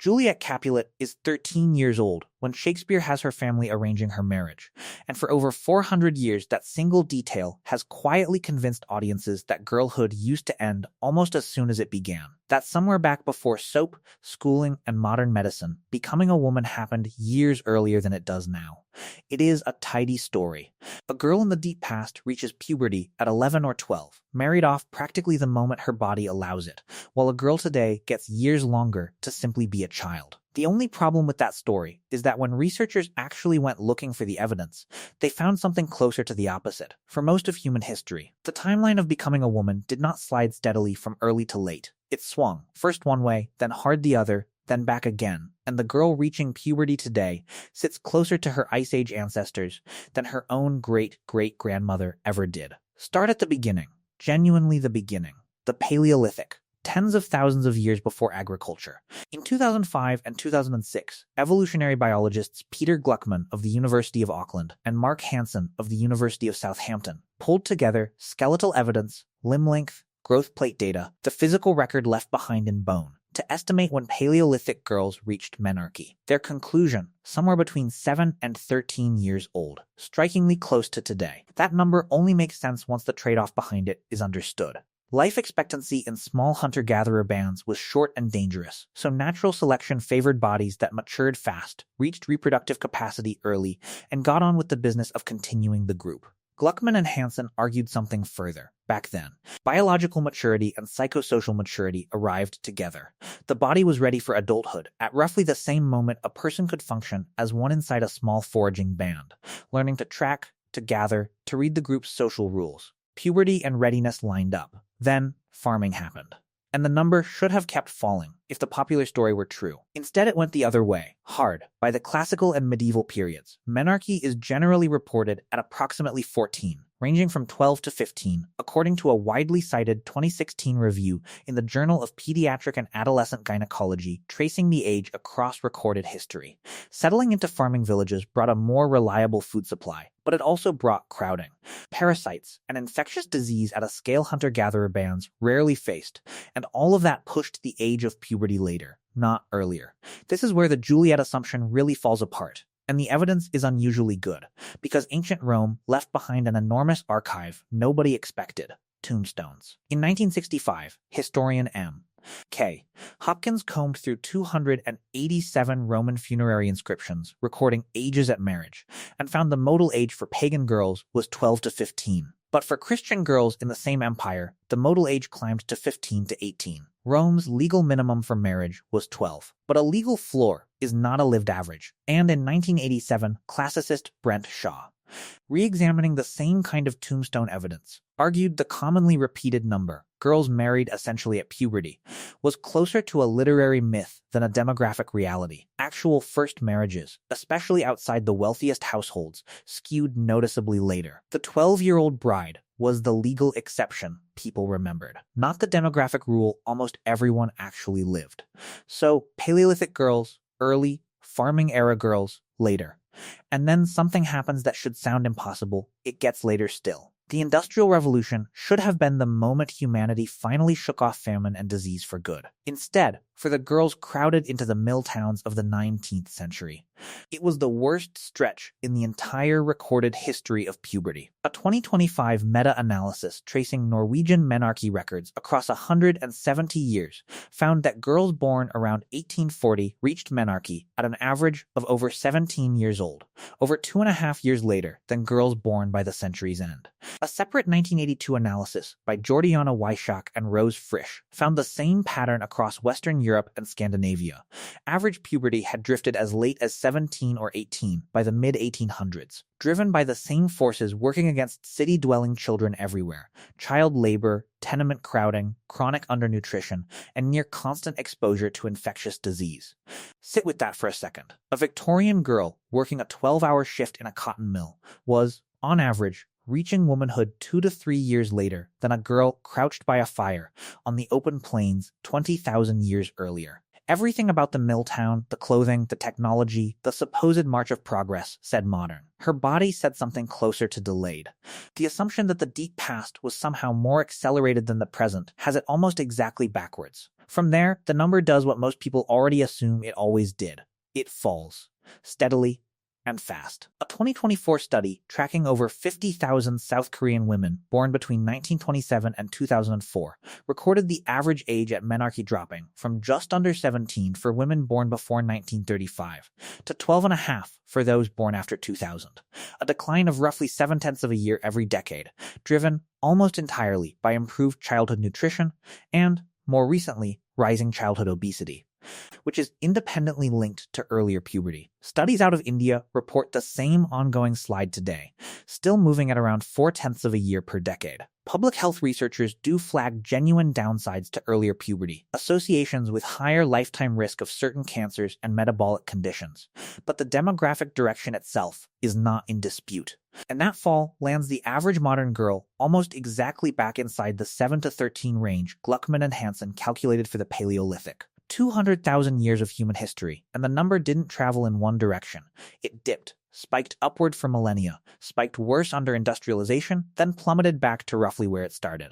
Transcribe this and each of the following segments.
Juliet Capulet is 13 years old when Shakespeare has her family arranging her marriage, and for over 400 years that single detail has quietly convinced audiences that girlhood used to end almost as soon as it began. That somewhere back before soap, schooling, and modern medicine, becoming a woman happened years earlier than it does now. It is a tidy story. A girl in the deep past reaches puberty at 11 or 12, married off practically the moment her body allows it, while a girl today gets years longer to simply be a child. The only problem with that story is that when researchers actually went looking for the evidence, they found something closer to the opposite. For most of human history, the timeline of becoming a woman did not slide steadily from early to late. It swung, first one way, then hard the other, then back again, and the girl reaching puberty today sits closer to her Ice Age ancestors than her own great-great-grandmother ever did. Start at the beginning, genuinely the beginning, the Paleolithic, tens of thousands of years before agriculture. In 2005 and 2006, evolutionary biologists Peter Gluckman of the University of Auckland and Mark Hansen of the University of Southampton pulled together skeletal evidence, limb length, growth plate data, the physical record left behind in bone, to estimate when Paleolithic girls reached menarche. Their conclusion, somewhere between 7 and 13 years old, strikingly close to today. That number only makes sense once the trade-off behind it is understood. Life expectancy in small hunter-gatherer bands was short and dangerous, so natural selection favored bodies that matured fast, reached reproductive capacity early, and got on with the business of continuing the group. Gluckman and Hansen argued something further. Back then, biological maturity and psychosocial maturity arrived together. The body was ready for adulthood at roughly the same moment a person could function as one inside a small foraging band, learning to track, to gather, to read the group's social rules. Puberty and readiness lined up. Then, farming happened. And the number should have kept falling if the popular story were true. Instead, it went the other way, hard. By the classical and medieval periods, menarche is generally reported at approximately 14, ranging from 12 to 15, according to a widely cited 2016 review in the Journal of Pediatric and Adolescent Gynecology tracing the age across recorded history. Settling into farming villages brought a more reliable food supply, but it also brought crowding, parasites, and infectious disease at a scale hunter-gatherer bands rarely faced, and all of that pushed the age of puberty later, not earlier. This is where the Juliet assumption really falls apart. And the evidence is unusually good, because ancient Rome left behind an enormous archive nobody expected: tombstones. In 1965, historian M.K. Hopkins combed through 287 Roman funerary inscriptions recording ages at marriage, and found the modal age for pagan girls was 12 to 15. But for Christian girls in the same empire, the modal age climbed to 15 to 18. Rome's legal minimum for marriage was 12. But a legal floor is not a lived average. And in 1987, classicist Brent Shaw, re-examining the same kind of tombstone evidence, argued the commonly repeated number, girls married essentially at puberty, was closer to a literary myth than a demographic reality. Actual first marriages, especially outside the wealthiest households, skewed noticeably later. The 12-year-old bride was the legal exception people remembered, not the demographic rule almost everyone actually lived. So, Paleolithic girls, early, farming-era girls, later. And then something happens that should sound impossible. It gets later still. The Industrial Revolution should have been the moment humanity finally shook off famine and disease for good. Instead, for the girls crowded into the mill towns of the 19th century. It was the worst stretch in the entire recorded history of puberty. A 2025 meta-analysis tracing Norwegian menarche records across 170 years found that girls born around 1840 reached menarche at an average of over 17 years old, over 2.5 years later than girls born by the century's end. A separate 1982 analysis by Jordiana Weishaupt and Rose Frisch found the same pattern across Western Europe and Scandinavia. Average puberty had drifted as late as 17 or 18 by the mid-1800s, driven by the same forces working against city-dwelling children everywhere: child labor, tenement crowding, chronic undernutrition, and near constant exposure to infectious disease. Sit with that for a second. A Victorian girl working a 12-hour shift in a cotton mill was, on average, reaching womanhood 2 to 3 years later than a girl crouched by a fire on the open plains 20,000 years earlier. Everything about the mill town, the clothing, the technology, the supposed march of progress, said modern. Her body said something closer to delayed. The assumption that the deep past was somehow more accelerated than the present has it almost exactly backwards. From there, the number does what most people already assume it always did. It falls. Steadily and fast. A 2024 study tracking over 50,000 South Korean women born between 1927 and 2004 recorded the average age at menarche dropping from just under 17 for women born before 1935 to 12.5 for those born after 2000, a decline of roughly 7/10 of a year every decade, driven almost entirely by improved childhood nutrition and, more recently, rising childhood obesity, which is independently linked to earlier puberty. Studies out of India report the same ongoing slide today, still moving at around 4/10 of a year per decade. Public health researchers do flag genuine downsides to earlier puberty, associations with higher lifetime risk of certain cancers and metabolic conditions, but the demographic direction itself is not in dispute. And that fall lands the average modern girl almost exactly back inside the 7 to 13 range Gluckman and Hansen calculated for the Paleolithic. 200,000 years of human history, and the number didn't travel in one direction. It dipped, spiked upward for millennia, spiked worse under industrialization, then plummeted back to roughly where it started.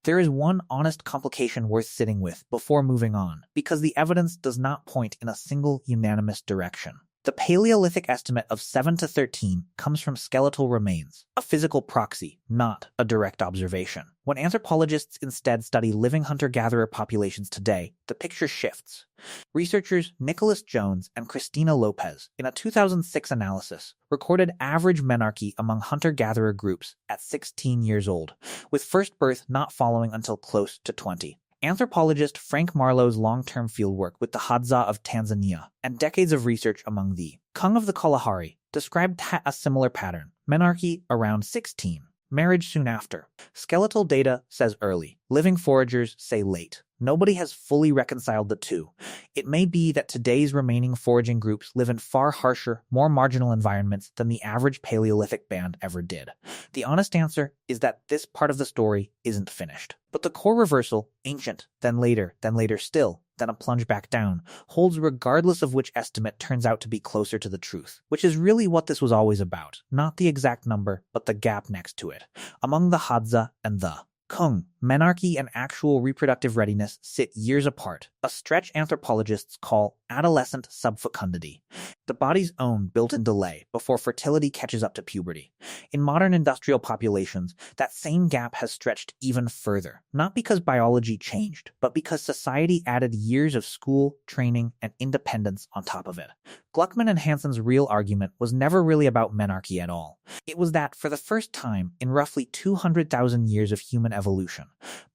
There is one honest complication worth sitting with before moving on, because the evidence does not point in a single unanimous direction. The Paleolithic estimate of 7 to 13 comes from skeletal remains, a physical proxy, not a direct observation. When anthropologists instead study living hunter-gatherer populations today, the picture shifts. Researchers Nicholas Jones and Christina Lopez, in a 2006 analysis, recorded average menarche among hunter-gatherer groups at 16 years old, with first birth not following until close to 20. Anthropologist Frank Marlowe's long-term fieldwork with the Hadza of Tanzania and decades of research among the Kung of the Kalahari described a similar pattern. Menarche around 16, marriage soon after. Skeletal data says early, living foragers say late. Nobody has fully reconciled the two. It may be that today's remaining foraging groups live in far harsher, more marginal environments than the average Paleolithic band ever did. The honest answer is that this part of the story isn't finished. But the core reversal, ancient, then later still, then a plunge back down, holds regardless of which estimate turns out to be closer to the truth, which is really what this was always about. Not the exact number, but the gap next to it, among the Hadza and the Kung. Menarche and actual reproductive readiness sit years apart, a stretch anthropologists call adolescent subfecundity, the body's own built-in delay before fertility catches up to puberty. In modern industrial populations, that same gap has stretched even further, not because biology changed, but because society added years of school, training, and independence on top of it. Gluckman and Hansen's real argument was never really about menarche at all. It was that, for the first time in roughly 200,000 years of human evolution,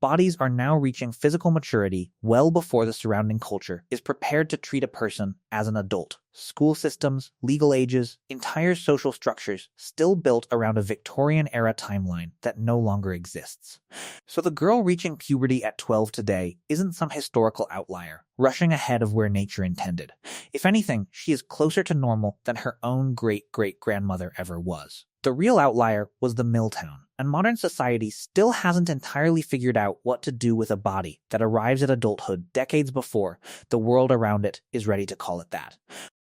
bodies are now reaching physical maturity well before the surrounding culture is prepared to treat a person as an adult. School systems, legal ages, entire social structures still built around a Victorian-era timeline that no longer exists. So the girl reaching puberty at 12 today isn't some historical outlier, rushing ahead of where nature intended. If anything, she is closer to normal than her own great-great-grandmother ever was. The real outlier was the mill town, and modern society still hasn't entirely figured out what to do with a body that arrives at adulthood decades before the world around it is ready to call it that.